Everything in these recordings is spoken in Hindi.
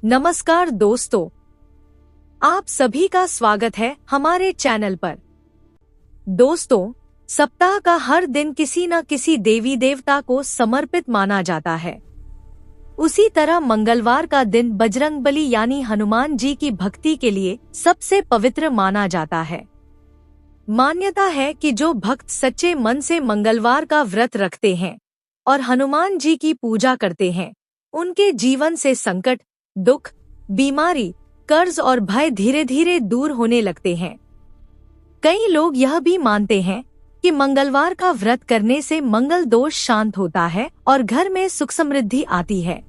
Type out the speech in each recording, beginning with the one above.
नमस्कार दोस्तों, आप सभी का स्वागत है हमारे चैनल पर। दोस्तों, सप्ताह का हर दिन किसी न किसी देवी देवता को समर्पित माना जाता है। उसी तरह मंगलवार का दिन बजरंगबली यानी हनुमान जी की भक्ति के लिए सबसे पवित्र माना जाता है। मान्यता है कि जो भक्त सच्चे मन से मंगलवार का व्रत रखते हैं और हनुमान जी की पूजा करते हैं, उनके जीवन से संकट, दुख, बीमारी, कर्ज और भय धीरे धीरे दूर होने लगते हैं। कई लोग यह भी मानते हैं कि मंगलवार का व्रत करने से मंगल दोष शांत होता है और घर में सुख समृद्धि आती है।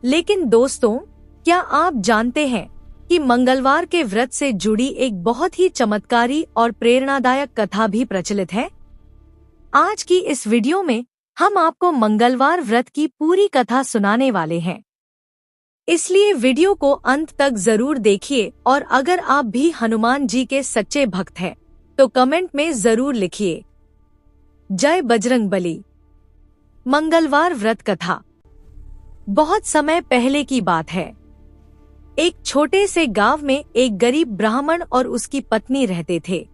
लेकिन दोस्तों, क्या आप जानते हैं कि मंगलवार के व्रत से जुड़ी एक बहुत ही चमत्कारी और प्रेरणादायक कथा भी प्रचलित है? आज की इस वीडियो में हम आपको मंगलवार व्रत की पूरी कथा सुनाने वाले हैं, इसलिए वीडियो को अंत तक जरूर देखिए। और अगर आप भी हनुमान जी के सच्चे भक्त हैं, तो कमेंट में जरूर लिखिए, जय बजरंगबली। मंगलवार व्रत कथा। बहुत समय पहले की बात है। एक छोटे से गांव में एक गरीब ब्राह्मण और उसकी पत्नी रहते थे।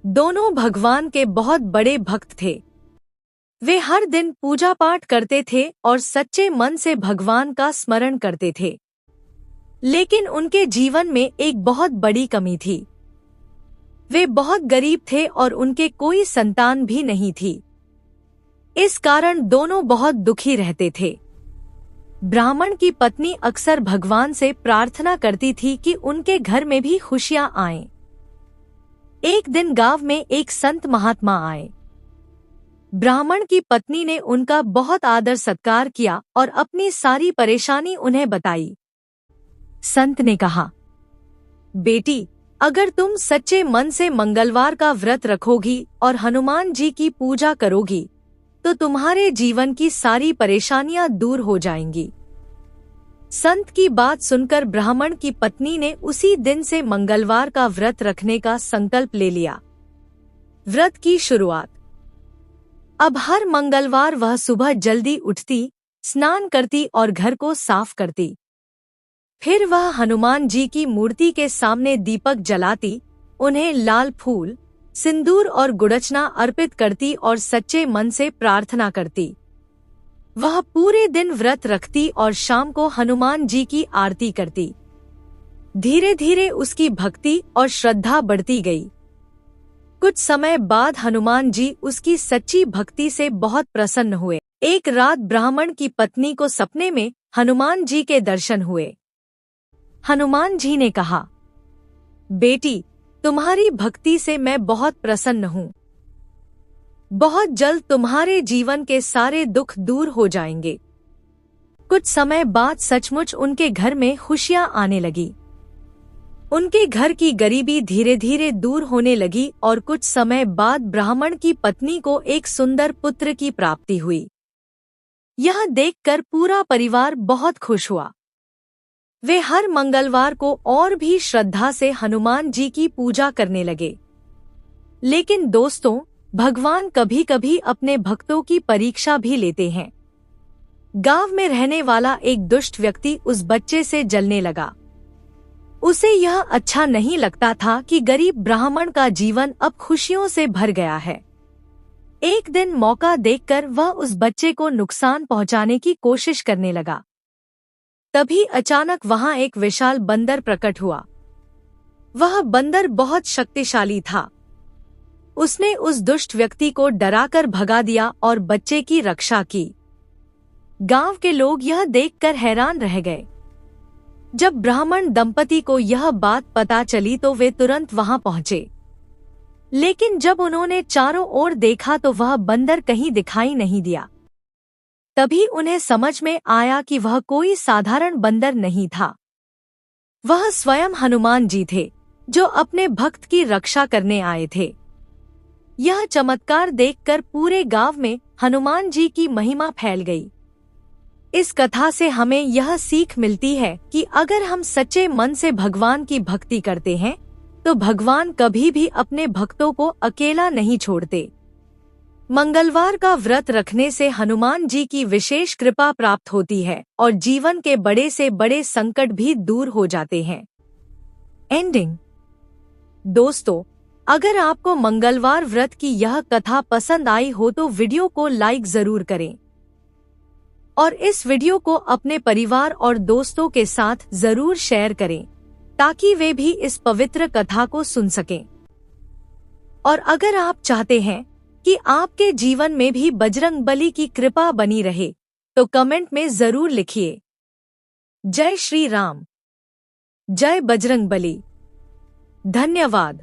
दोनों भगवान के बहुत बड़े भक्त थे। वे हर दिन पूजा पाठ करते थे और सच्चे मन से भगवान का स्मरण करते थे। लेकिन उनके जीवन में एक बहुत बड़ी कमी थी। वे बहुत गरीब थे और उनके कोई संतान भी नहीं थी। इस कारण दोनों बहुत दुखी रहते थे। ब्राह्मण की पत्नी अक्सर भगवान से प्रार्थना करती थी कि उनके घर में भी खुशियां आएं। एक दिन गांव में एक संत महात्मा आए। ब्राह्मण की पत्नी ने उनका बहुत आदर सत्कार किया और अपनी सारी परेशानी उन्हें बताई। संत ने कहा, बेटी, अगर तुम सच्चे मन से मंगलवार का व्रत रखोगी और हनुमान जी की पूजा करोगी, तो तुम्हारे जीवन की सारी परेशानियां दूर हो जाएंगी। संत की बात सुनकर ब्राह्मण की पत्नी ने उसी दिन से मंगलवार का व्रत रखने का संकल्प ले लिया। व्रत की शुरुआत। अब हर मंगलवार वह सुबह जल्दी उठती, स्नान करती और घर को साफ करती। फिर वह हनुमान जी की मूर्ति के सामने दीपक जलाती, उन्हें लाल फूल, सिंदूर और गुड़चना अर्पित करती और सच्चे मन से प्रार्थना करती। वह पूरे दिन व्रत रखती और शाम को हनुमान जी की आरती करती। धीरे धीरे उसकी भक्ति और श्रद्धा बढ़ती गई। कुछ समय बाद हनुमान जी उसकी सच्ची भक्ति से बहुत प्रसन्न हुए। एक रात ब्राह्मण की पत्नी को सपने में हनुमान जी के दर्शन हुए। हनुमान जी ने कहा, बेटी, तुम्हारी भक्ति से मैं बहुत प्रसन्न हूँ। बहुत जल्द तुम्हारे जीवन के सारे दुख दूर हो जाएंगे। कुछ समय बाद सचमुच उनके घर में खुशियां आने लगी। उनके घर की गरीबी धीरे धीरे दूर होने लगी और कुछ समय बाद ब्राह्मण की पत्नी को एक सुंदर पुत्र की प्राप्ति हुई। यह देखकर पूरा परिवार बहुत खुश हुआ। वे हर मंगलवार को और भी श्रद्धा से हनुमान जी की पूजा करने लगे। लेकिन दोस्तों, भगवान कभी कभी अपने भक्तों की परीक्षा भी लेते हैं। गांव में रहने वाला एक दुष्ट व्यक्ति उस बच्चे से जलने लगा। उसे यह अच्छा नहीं लगता था कि गरीब ब्राह्मण का जीवन अब खुशियों से भर गया है। एक दिन मौका देखकर वह उस बच्चे को नुकसान पहुंचाने की कोशिश करने लगा। तभी अचानक वहां एक विशाल बंदर प्रकट हुआ। वह बंदर बहुत शक्तिशाली था। उसने उस दुष्ट व्यक्ति को डराकर भगा दिया और बच्चे की रक्षा की। गांव के लोग यह देखकर हैरान रह गए। जब ब्राह्मण दंपति को यह बात पता चली तो वे तुरंत वहां पहुंचे। लेकिन जब उन्होंने चारों ओर देखा तो वह बंदर कहीं दिखाई नहीं दिया। तभी उन्हें समझ में आया कि वह कोई साधारण बंदर नहीं था। वह स्वयं हनुमान जी थे, जो अपने भक्त की रक्षा करने आए थे। यह चमत्कार देखकर पूरे गांव में हनुमान जी की महिमा फैल गई। इस कथा से हमें यह सीख मिलती है कि अगर हम सच्चे मन से भगवान की भक्ति करते हैं, तो भगवान कभी भी अपने भक्तों को अकेला नहीं छोड़ते। मंगलवार का व्रत रखने से हनुमान जी की विशेष कृपा प्राप्त होती है और जीवन के बड़े से बड़े संकट भी दूर हो जाते हैं। एंडिंग। दोस्तों, अगर आपको मंगलवार व्रत की यह कथा पसंद आई हो तो वीडियो को लाइक जरूर करें और इस वीडियो को अपने परिवार और दोस्तों के साथ जरूर शेयर करें ताकि वे भी इस पवित्र कथा को सुन सकें। और अगर आप चाहते हैं कि आपके जीवन में भी बजरंगबली की कृपा बनी रहे तो कमेंट में जरूर लिखिए। जय श्री राम, जय बजरंगबली। धन्यवाद।